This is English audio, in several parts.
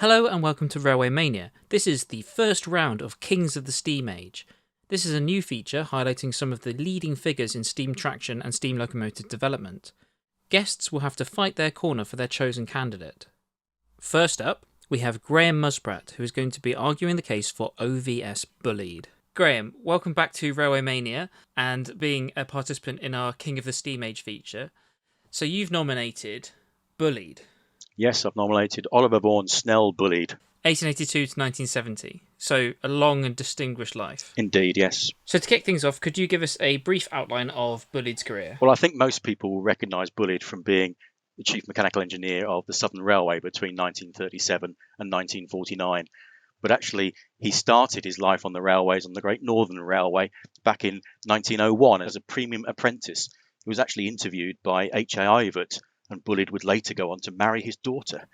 Hello and welcome to Railway Mania. This is the first round of Kings of the Steam Age. This is a new feature highlighting some of the leading figures in steam traction and steam locomotive development. Guests will have to fight their corner for their chosen candidate. First up, we have Graham Muspratt, who is going to be arguing the case for O.V.S.Bulleid. Graham, welcome back to Railway Mania and being a participant in our King of the Steam Age feature. So you've nominated Bulleid. Yes, I've nominated Oliver Vaughan Snell Bulleid. 1882 to 1970. So a long and distinguished life. Indeed, yes. So to kick things off, could you give us a brief outline of Bulleid's career? Well, I think most people will recognise Bulleid from being the chief mechanical engineer of the Southern Railway between 1937 and 1949. But actually, he started his life on the railways on the Great Northern Railway back in 1901 as a premium apprentice. He was actually interviewed by H.A. Ivett, and Bulleid would later go on to marry his daughter.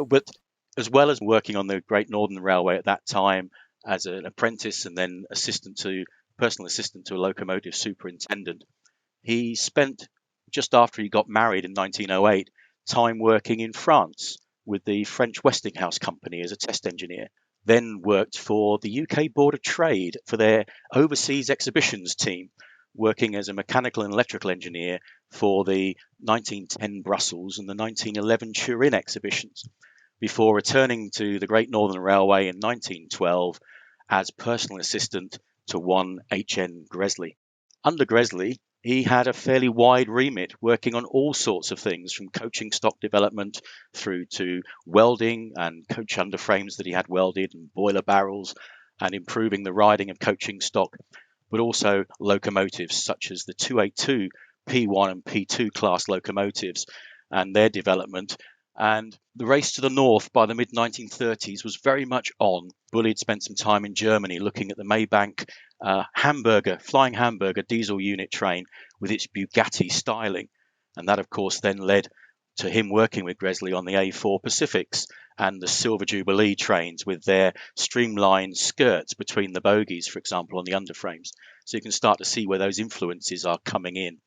But as well as working on the Great Northern Railway at that time as an apprentice and then personal assistant to a locomotive superintendent, he spent, just after he got married in 1908, time working in France with the French Westinghouse Company as a test engineer. Then worked for the UK Board of Trade for their overseas exhibitions team, working as a mechanical and electrical engineer for the 1910 Brussels and the 1911 Turin exhibitions, before returning to the Great Northern Railway in 1912 as personal assistant to one H.N. Gresley. Under Gresley, he had a fairly wide remit, working on all sorts of things, from coaching stock development through to welding and coach underframes that he had welded and boiler barrels, and improving the riding of coaching stock, but also locomotives such as the 282 P1 and P2 class locomotives and their development. And the race to the north by the mid-1930s was very much on. Bulleid spent some time in Germany looking at the Maybank flying hamburger diesel unit train with its Bugatti styling. And that, of course, then led to him working with Gresley on the A4 Pacifics and the Silver Jubilee trains with their streamlined skirts between the bogies, for example, on the underframes. So you can start to see where those influences are coming in.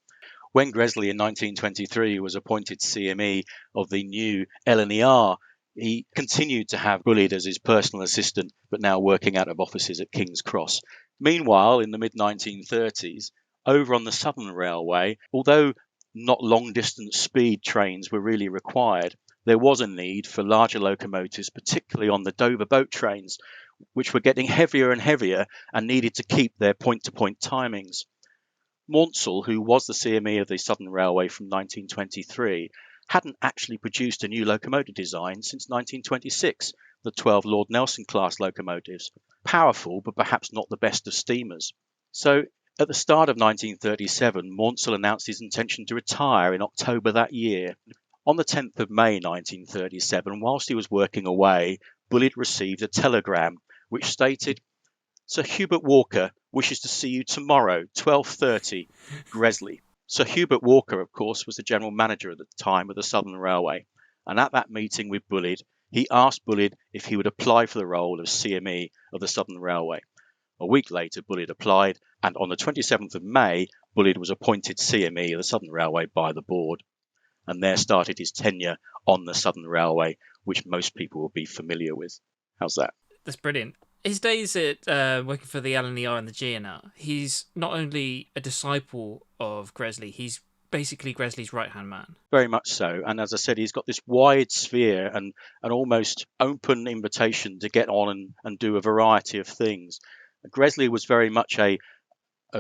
When Gresley in 1923 was appointed CME of the new L&ER, he continued to have Bulleid as his personal assistant, but now working out of offices at King's Cross. Meanwhile, in the mid-1930s, over on the Southern Railway, although not long-distance speed trains were really required, there was a need for larger locomotives, particularly on the Dover boat trains, which were getting heavier and heavier and needed to keep their point-to-point timings. Maunsell, who was the CME of the Southern Railway from 1923, hadn't actually produced a new locomotive design since 1926, the 12 Lord Nelson class locomotives. Powerful, but perhaps not the best of steamers. So at the start of 1937, Maunsell announced his intention to retire in October that year. On the 10th of May 1937, whilst he was working away, Bulleid received a telegram which stated, "Sir Hubert Walker wishes to see you tomorrow, 12:30, Gresley." Sir Hubert Walker, of course, was the general manager at the time of the Southern Railway, and at that meeting with Bulleid, he asked Bulleid if he would apply for the role of CME of the Southern Railway. A week later, Bulleid applied, and on the 27th of May, Bulleid was appointed CME of the Southern Railway by the board. And there started his tenure on the Southern Railway, which most people will be familiar with. How's that? That's brilliant. His days at working for the L&ER and the GNR, he's not only a disciple of Gresley, he's basically Gresley's right-hand man. Very much so. And as I said, he's got this wide sphere and an almost open invitation to get on and do a variety of things. Gresley was very much a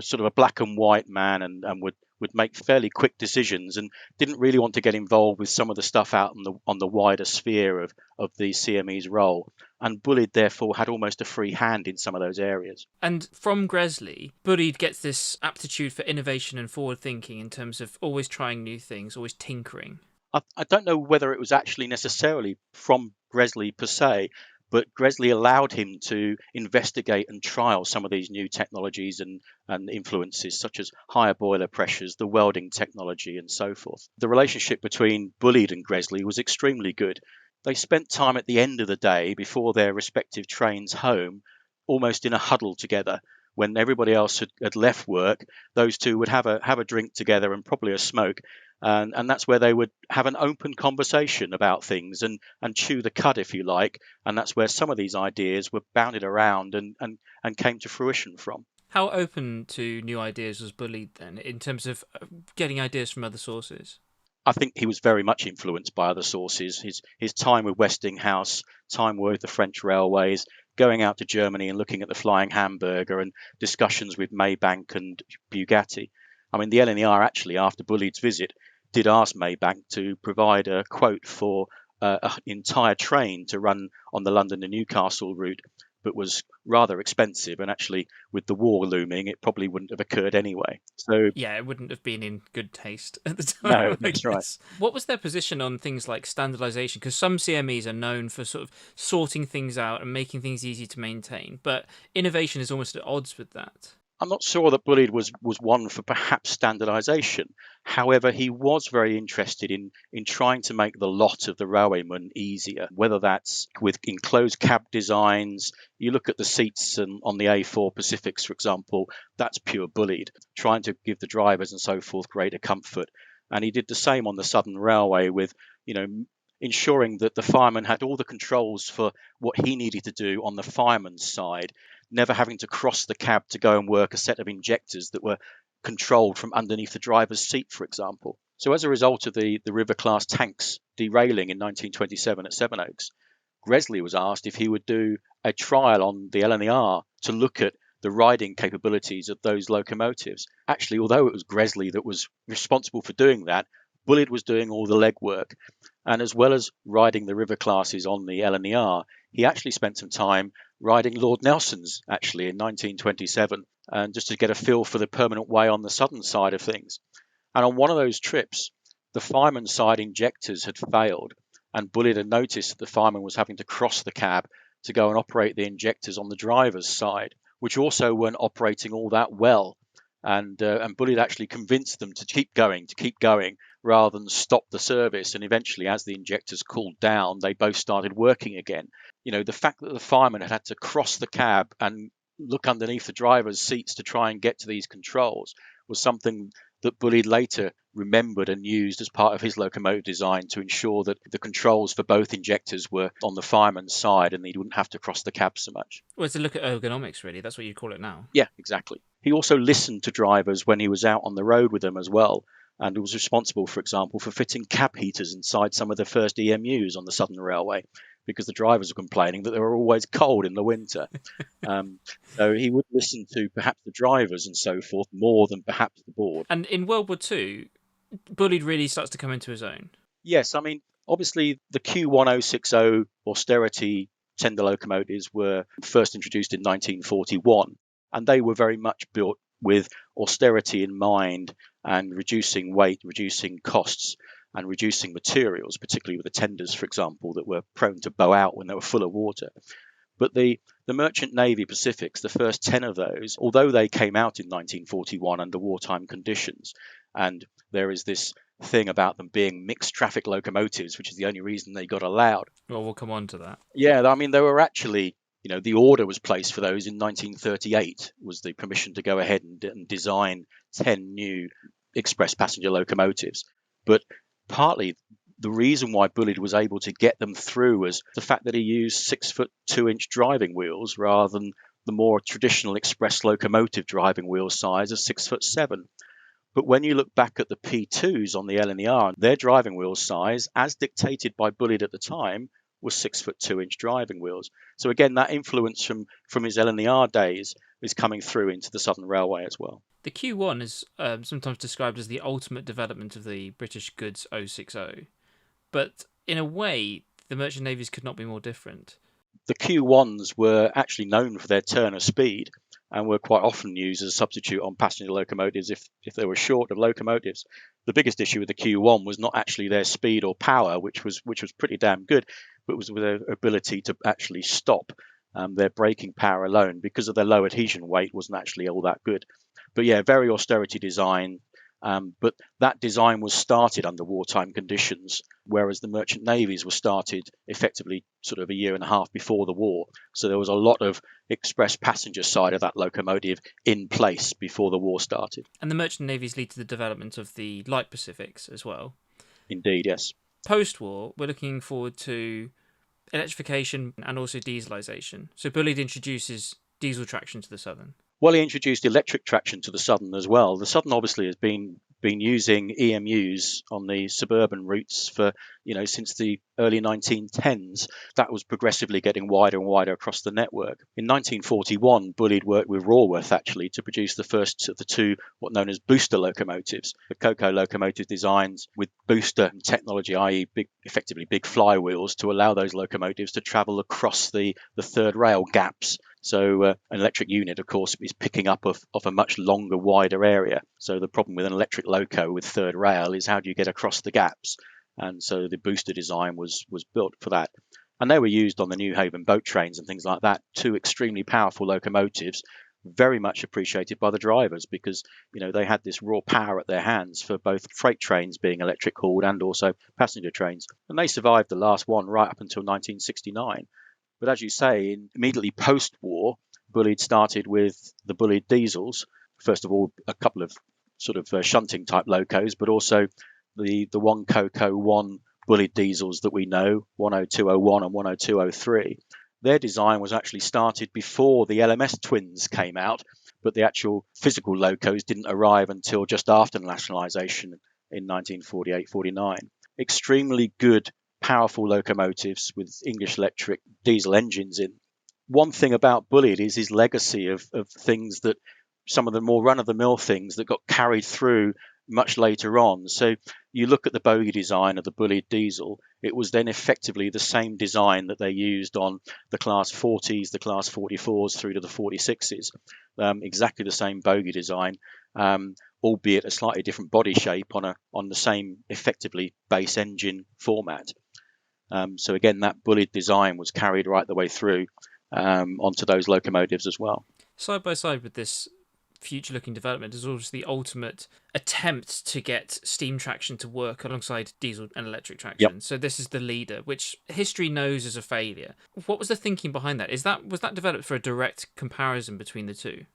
sort of a black and white man and would make fairly quick decisions and didn't really want to get involved with some of the stuff out on the wider sphere of the CME's role. And Bulleid, therefore, had almost a free hand in some of those areas. And from Gresley, Bulleid gets this aptitude for innovation and forward thinking in terms of always trying new things, always tinkering. I don't know whether it was actually necessarily from Gresley per se, but Gresley allowed him to investigate and trial some of these new technologies and influences, such as higher boiler pressures, the welding technology, and so forth. The relationship between Bulleid and Gresley was extremely good. They spent time at the end of the day before their respective trains home, almost in a huddle together. When everybody else had left work, those two would have a drink together and probably a smoke, And that's where they would have an open conversation about things and chew the cud, if you like. And that's where some of these ideas were bounded around and came to fruition from. How open to new ideas was Bulleid then, in terms of getting ideas from other sources? I think he was very much influenced by other sources. His time with Westinghouse, time with the French railways, going out to Germany and looking at the flying hamburger, and discussions with Maybank and Bugatti. I mean, the LNER actually, after Bulleid's visit, did ask Maybank to provide a quote for an entire train to run on the London to Newcastle route, but was rather expensive. And actually, with the war looming, it probably wouldn't have occurred anyway. So yeah, it wouldn't have been in good taste at the time. No, that's right. What was their position on things like standardization? Because some CMEs are known for sort of sorting things out and making things easy to maintain, but innovation is almost at odds with that. I'm not sure that Bulleid was one for perhaps standardization. However, he was very interested in trying to make the lot of the railwayman easier, whether that's with enclosed cab designs. You look at the seats on the A4 Pacifics, for example, that's pure Bulleid, trying to give the drivers and so forth greater comfort. And he did the same on the Southern Railway with, ensuring that the fireman had all the controls for what he needed to do on the fireman's side, never having to cross the cab to go and work a set of injectors that were controlled from underneath the driver's seat, for example. So as a result of the River class tanks derailing in 1927 at Sevenoaks, Gresley was asked if he would do a trial on the LNER to look at the riding capabilities of those locomotives. Actually, although it was Gresley that was responsible for doing that, Bulleid was doing all the legwork. And as well as riding the river classes on the LNER, he actually spent some time riding Lord Nelson's, actually, in 1927, and just to get a feel for the permanent way on the southern side of things. And on one of those trips, the fireman's side injectors had failed, and Bulleid had noticed that the fireman was having to cross the cab to go and operate the injectors on the driver's side, which also weren't operating all that well. And Bulleid actually convinced them to keep going, rather than stop the service. And eventually, as the injectors cooled down, they both started working again. The fact that the fireman had to cross the cab and look underneath the driver's seats to try and get to these controls was something that Bulleid later remembered and used as part of his locomotive design to ensure that the controls for both injectors were on the fireman's side and he wouldn't have to cross the cab so much. Well, it's a look at ergonomics, really. That's what you call it now. Yeah, exactly. He also listened to drivers when he was out on the road with them as well, and was responsible, for example, for fitting cab heaters inside some of the first EMUs on the Southern Railway, because the drivers were complaining that they were always cold in the winter. So he would listen to perhaps the drivers and so forth more than perhaps the board. And in World War II, Bulleid really starts to come into his own. Yes, I mean, obviously the Q1060 Austerity tender locomotives were first introduced in 1941, and they were very much built with austerity in mind and reducing weight, reducing costs, and reducing materials, particularly with the tenders, for example, that were prone to bow out when they were full of water. But the Merchant Navy Pacifics, the first 10 of those, although they came out in 1941 under wartime conditions, and there is this thing about them being mixed traffic locomotives, which is the only reason they got allowed. Well, we'll come on to that. Yeah, I mean, they were actually, the order was placed for those in 1938, was the permission to go ahead and design 10 new express passenger locomotives. But partly the reason why Bulleid was able to get them through was the fact that he used 6'2" driving wheels rather than the more traditional express locomotive driving wheel size of 6'7". But when you look back at the P2s on the LNER, their driving wheel size, as dictated by Bulleid at the time, was 6'2" driving wheels. So again, that influence from his LNER days is coming through into the Southern Railway as well. The Q1 is sometimes described as the ultimate development of the British goods 060. But in a way, the merchant navies could not be more different. The Q1s were actually known for their turn of speed and were quite often used as a substitute on passenger locomotives if they were short of locomotives. The biggest issue with the Q1 was not actually their speed or power, which was pretty damn good, but was with their ability to actually stop. Their braking power alone, because of their low adhesion weight, wasn't actually all that good. But yeah, very austerity design, But that design was started under wartime conditions, whereas the merchant navies were started effectively sort of a year and a half before the war. So there was a lot of express passenger side of that locomotive in place before the war started. And the merchant navies lead to the development of the light Pacifics as well. Indeed, yes. Post-war, we're looking forward to electrification and also dieselisation. So Bulleid introduces diesel traction to the Southern. Well, he introduced electric traction to the Southern as well. The Southern obviously has been using EMUs on the suburban routes for, since the early 1910s. That was progressively getting wider and wider across the network. In 1941, Bulleid worked with Rawworth actually to produce the first of the two what known as booster locomotives. The Coco locomotive designs with booster technology, i.e. effectively big flywheels, to allow those locomotives to travel across the third rail gaps. So an electric unit, of course, is picking up of a much longer, wider area. So the problem with an electric loco with third rail is how do you get across the gaps? And so the booster design was built for that. And they were used on the New Haven boat trains and things like that. Two extremely powerful locomotives, very much appreciated by the drivers because, they had this raw power at their hands for both freight trains being electric hauled and also passenger trains. And they survived the last one right up until 1969. But as you say, immediately post-war, Bulleid started with the Bulleid diesels. First of all, a couple of sort of shunting type locos, but also the one Coco, one Bulleid diesels that we know, 10201 and 10203. Their design was actually started before the LMS twins came out, but the actual physical locos didn't arrive until just after nationalisation in 1948-49. Extremely good, powerful locomotives with English electric diesel engines in. One thing about Bulleid is his legacy of things that some of the more run-of-the-mill things that got carried through much later on. So you look at the bogie design of the Bulleid diesel, it was then effectively the same design that they used on the Class 40s, the Class 44s through to the 46s. Exactly the same bogie design, albeit a slightly different body shape on the same effectively base engine format. So again, that Bulleid design was carried right the way through onto those locomotives as well. Side by side with this future-looking development is also the ultimate attempt to get steam traction to work alongside diesel and electric traction. Yep. So this is the leader, which history knows as a failure. What was the thinking behind that? Was that developed for a direct comparison between the two?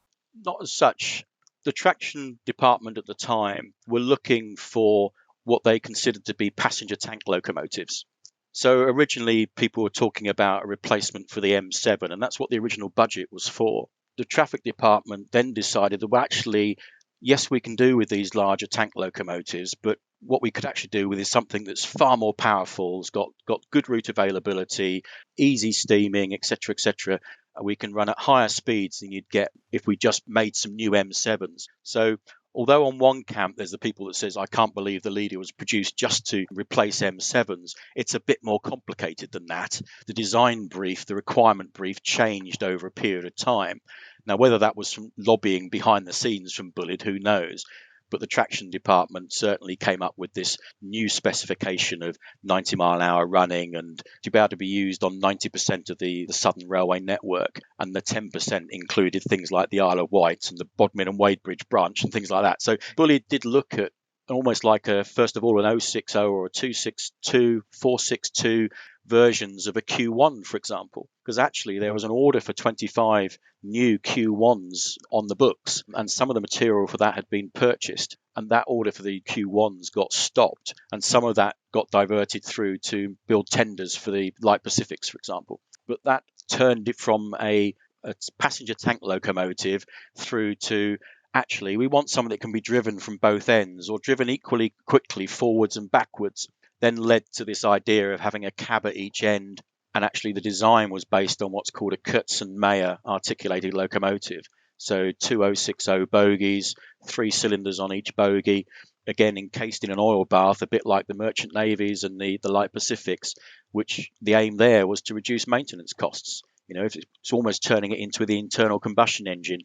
Not as such. The traction department at the time were looking for what they considered to be passenger tank locomotives. So originally people were talking about a replacement for the M7, and that's what the original budget was for. The traffic department then decided that, well, actually, yes, we can do with these larger tank locomotives, but what we could actually do with is something that's far more powerful, has got good route availability, easy steaming, etc., etc. We can run at higher speeds than you'd get if we just made some new M7s. So although on one camp there's the people that says, I can't believe the leader was produced just to replace M7s, it's a bit more complicated than that. The design brief, the requirement brief changed over a period of time. Now, whether that was from lobbying behind the scenes from Bulleid, who knows? But the traction department certainly came up with this new specification of 90 mile an hour running and to be able to be used on 90% of the Southern Railway network. And the 10% included things like the Isle of Wight and the Bodmin and Wadebridge branch and things like that. So Bulleid did look at almost like first of all, an 060 or a 262, 462 versions of a Q1, for example, because actually there was an order for 25 new Q1s on the books, and some of the material for that had been purchased, and that order for the Q1s got stopped, and some of that got diverted through to build tenders for the Light Pacifics, for example. But that turned it from a passenger tank locomotive through to actually, we want something that can be driven from both ends or driven equally quickly forwards and backwards, then led to this idea of having a cab at each end. And actually, the design was based on what's called a Kurtzen-Meyer articulated locomotive. So 2060 bogies, 3 cylinders on each bogie, again encased in an oil bath, a bit like the merchant navies and the Light Pacifics, which the aim there was to reduce maintenance costs. It's almost turning it into the internal combustion engine.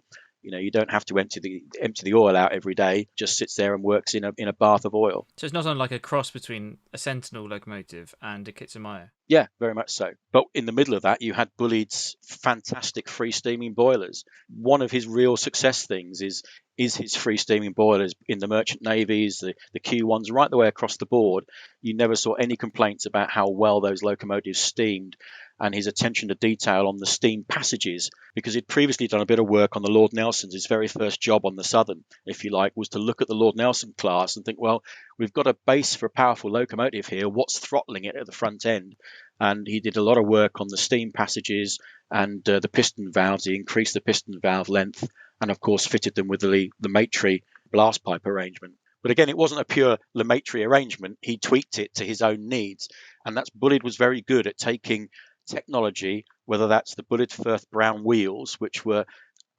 You don't have to empty the oil out every day. It just sits there and works in a bath of oil. So it's not unlike a cross between a Sentinel locomotive and a Kurtzen-Meyer. Yeah, very much so. But in the middle of that, you had Bulleid's fantastic free steaming boilers. One of his real success things is is his free steaming boilers in the merchant navies, the Q1s, right the way across the board. You never saw any complaints about how well those locomotives steamed, and his attention to detail on the steam passages, because he'd previously done a bit of work on the Lord Nelsons. His very first job on the Southern, if you like, was to look at the Lord Nelson class and think, well, we've got a base for a powerful locomotive here. What's throttling it at the front end? And he did a lot of work on the steam passages and the piston valves. He increased the piston valve length and, of course, fitted them with the Lemaitre blast pipe arrangement. But again, it wasn't a pure Lemaitre arrangement. He tweaked it to his own needs. And that's Bulleid was very good at taking technology, whether that's the Bulleid Firth Brown wheels, which were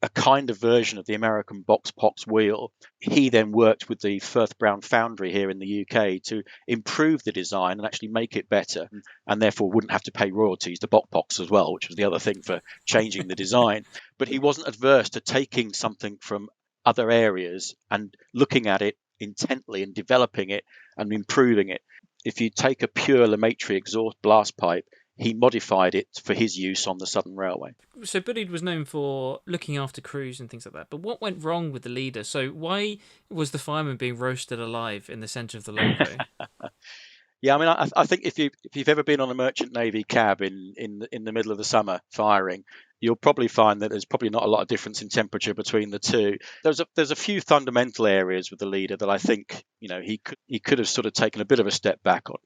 a kind of version of the American box pox wheel. He then worked with the Firth Brown foundry here in the UK to improve the design and actually make it better, and therefore wouldn't have to pay royalties to box pox as well, which was the other thing for changing the design. But he wasn't adverse to taking something from other areas and looking at it intently and developing it and improving it. If you take a pure Lemaitre exhaust blast pipe, he modified it for his use on the Southern Railway. So Bulleid was known for looking after crews and things like that. But what went wrong with the leader? So why was the fireman being roasted alive in the centre of the loco? Yeah, I mean, I think if you've ever been on a merchant navy cab in the middle of the summer firing, you'll probably find that there's probably not a lot of difference in temperature between the two. There's a few fundamental areas with the leader that I think he could have sort of taken a bit of a step back on.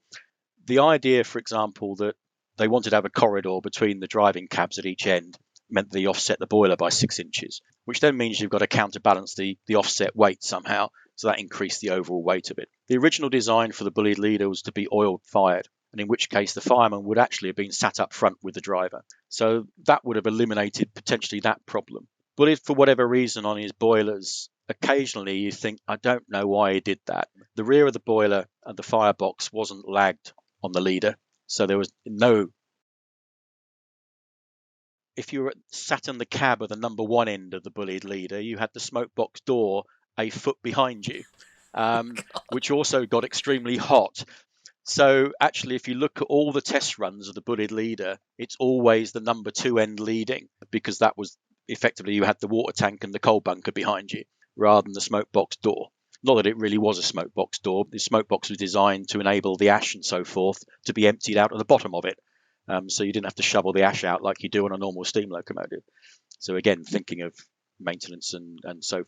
The idea, for example, that they wanted to have a corridor between the driving cabs at each end meant they offset the boiler by 6 inches, which then means you've got to counterbalance the offset weight somehow. So that increased the overall weight of it. The original design for the Bulleid leader was to be oil fired, and in which case the fireman would actually have been sat up front with the driver. So that would have eliminated potentially that problem. Bulleid, for whatever reason, on his boilers, occasionally you think, I don't know why he did that. The rear of the boiler and the firebox wasn't lagged on the leader. So there was no. If you were sat in the cab of the number one end of the Bulleid leader, you had the smoke box door a foot behind you, which also got extremely hot. So actually, if you look at all the test runs of the Bulleid leader, it's always the number two end leading, because that was effectively you had the water tank and the coal bunker behind you rather than the smoke box door. Not that it really was a smoke box door. The smoke box was designed to enable the ash and so forth to be emptied out at the bottom of it. So you didn't have to shovel the ash out like you do on a normal steam locomotive. So again, thinking of maintenance and so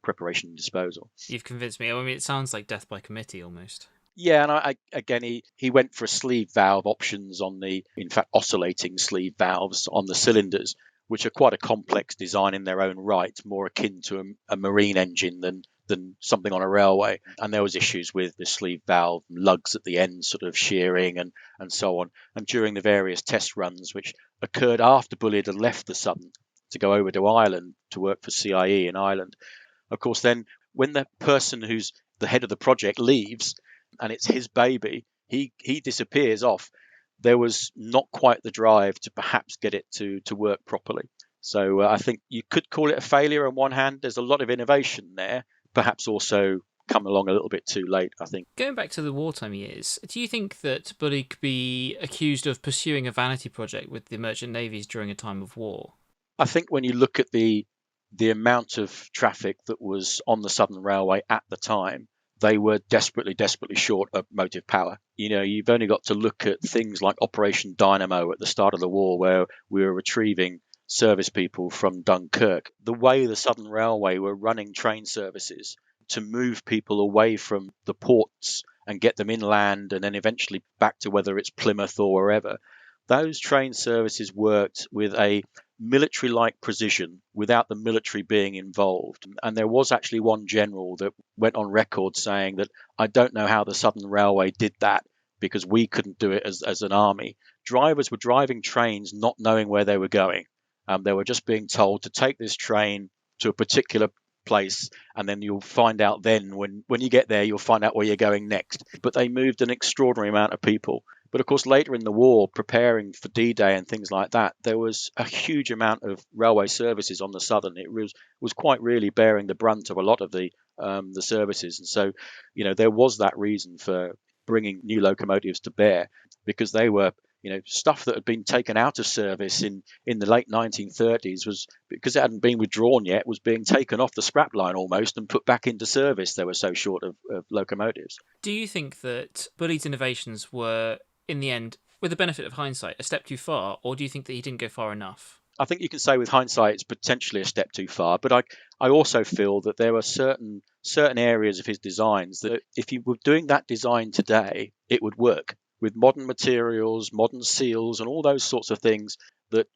preparation and disposal. You've convinced me. I mean, it sounds like death by committee almost. Yeah, and he went for sleeve valve options on in fact, oscillating sleeve valves on the cylinders, which are quite a complex design in their own right, more akin to a marine engine than something on a railway. And there was issues with the sleeve valve lugs at the end sort of shearing and so on. And during the various test runs, which occurred after Bulleid had left the Southern to go over to Ireland to work for CIE in Ireland, of course, then when the person who's the head of the project leaves and it's his baby, he disappears off. There was not quite the drive to perhaps get it to work properly. So I think you could call it a failure on one hand. There's a lot of innovation there, perhaps also come along a little bit too late, I think. Going back to the wartime years, do you think that Bulleid could be accused of pursuing a vanity project with the merchant navies during a time of war? I think when you look at the amount of traffic that was on the Southern Railway at the time, they were desperately short of motive power. You've only got to look at things like Operation Dynamo at the start of the war, where we were retrieving service people from Dunkirk. The way the Southern Railway were running train services to move people away from the ports and get them inland and then eventually back to whether it's Plymouth or wherever, those train services worked with a military-like precision without the military being involved. And there was actually one general that went on record saying that, I don't know how the Southern Railway did that, because we couldn't do it as an army. Drivers were driving trains not knowing where they were going. They were just being told to take this train to a particular place, and then you'll find out then when you get there, you'll find out where you're going next. But they moved an extraordinary amount of people. But of course, later in the war, preparing for D-Day and things like that, there was a huge amount of railway services on the Southern. It was quite really bearing the brunt of a lot of the services. And so, there was that reason for bringing new locomotives to bear, because they were Stuff that had been taken out of service in the late 1930s was, because it hadn't been withdrawn yet, was being taken off the scrap line almost and put back into service. They were so short of locomotives. Do you think that Bulleid's innovations were, in the end, with the benefit of hindsight, a step too far, or do you think that he didn't go far enough? I think you can say with hindsight it's potentially a step too far, but I also feel that there were certain areas of his designs that if you were doing that design today, it would work with modern materials, modern seals, and all those sorts of things that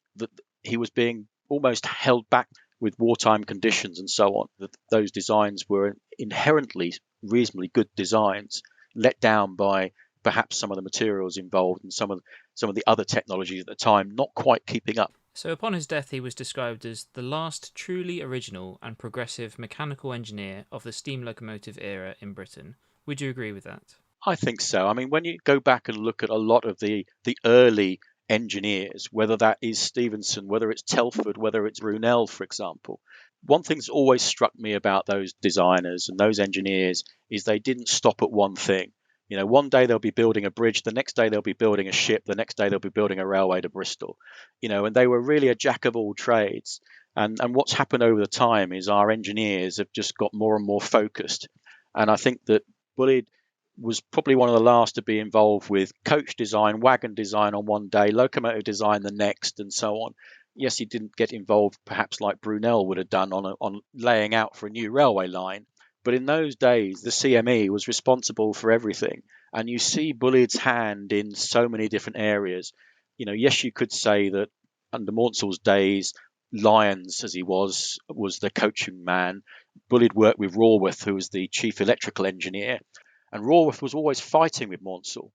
he was being almost held back with wartime conditions and so on. That those designs were inherently reasonably good designs, let down by perhaps some of the materials involved and some of the other technologies at the time not quite keeping up. So upon his death, he was described as the last truly original and progressive mechanical engineer of the steam locomotive era in Britain. Would you agree with that? I think so. I mean, when you go back and look at a lot of the early engineers, whether that is Stephenson, whether it's Telford, whether it's Brunel, for example, one thing that's always struck me about those designers and those engineers is they didn't stop at one thing. One day they'll be building a bridge, the next day they'll be building a ship, the next day they'll be building a railway to Bristol. And they were really a jack of all trades. And what's happened over the time is our engineers have just got more and more focused. And I think that Bulleid was probably one of the last to be involved with coach design, wagon design on one day, locomotive design the next, and so on. Yes, he didn't get involved perhaps like Brunel would have done on laying out for a new railway line. But in those days, the CME was responsible for everything. And you see Bulleid's hand in so many different areas. Yes, you could say that under Maunsell's days, Lyons, as he was the coaching man. Bulleid worked with Rawworth, who was the chief electrical engineer. And Rawworth was always fighting with Maunsell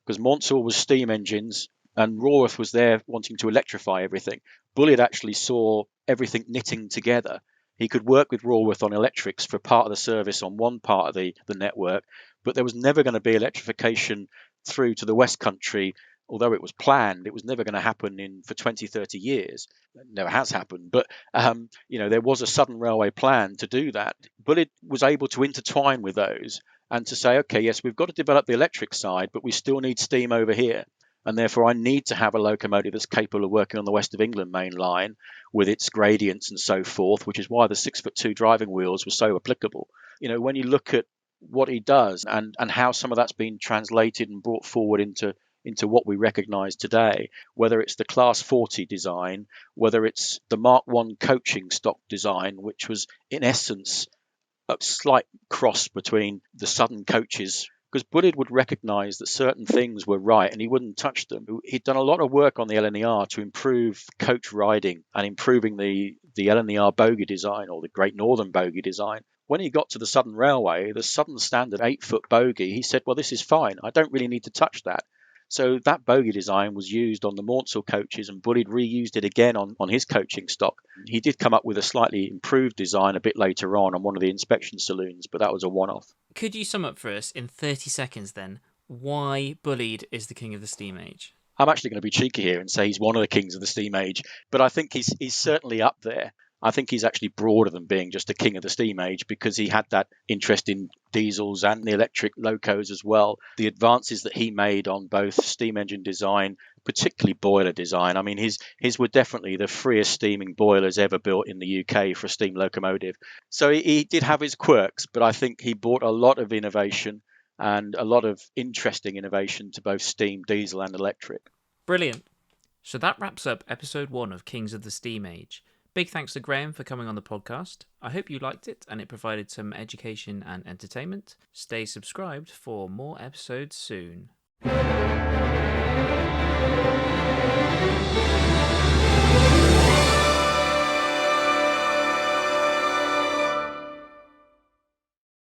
because Maunsell was steam engines and Rawworth was there wanting to electrify everything. Bulleid actually saw everything knitting together. He could work with Rawworth on electrics for part of the service on one part of the network, but there was never going to be electrification through to the West Country. Although it was planned, it was never going to happen for 20, 30 years. It never has happened. But, there was a Southern Railway plan to do that. Bulleid was able to intertwine with those and to say, okay, yes, we've got to develop the electric side, but we still need steam over here. And therefore, I need to have a locomotive that's capable of working on the West of England main line with its gradients and so forth, which is why the 6'2" driving wheels were so applicable. When you look at what he does and how some of that's been translated and brought forward into what we recognise today, whether it's the Class 40 design, whether it's the Mark I coaching stock design, which was in essence a slight cross between the Southern coaches, because Bulleid would recognise that certain things were right and he wouldn't touch them. He'd done a lot of work on the LNER to improve coach riding and improving the LNER bogie design or the Great Northern bogie design. When he got to the Southern Railway, the Southern Standard 8-foot bogie, he said, well, this is fine. I don't really need to touch that. So that bogie design was used on the Maunsell coaches and Bulleid reused it again on his coaching stock. He did come up with a slightly improved design a bit later on one of the inspection saloons, but that was a one-off. Could you sum up for us in 30 seconds then why Bulleid is the king of the steam age? I'm actually going to be cheeky here and say he's one of the kings of the steam age, but I think he's certainly up there. I think he's actually broader than being just a king of the steam age because he had that interest in diesels and the electric locos as well. The advances that he made on both steam engine design, particularly boiler design. I mean, his were definitely the freest steaming boilers ever built in the UK for a steam locomotive. So he did have his quirks, but I think he brought a lot of innovation and a lot of interesting innovation to both steam, diesel and electric. Brilliant. So that wraps up episode 1 of Kings of the Steam Age. Big thanks to Graham for coming on the podcast. I hope you liked it and it provided some education and entertainment. Stay subscribed for more episodes soon.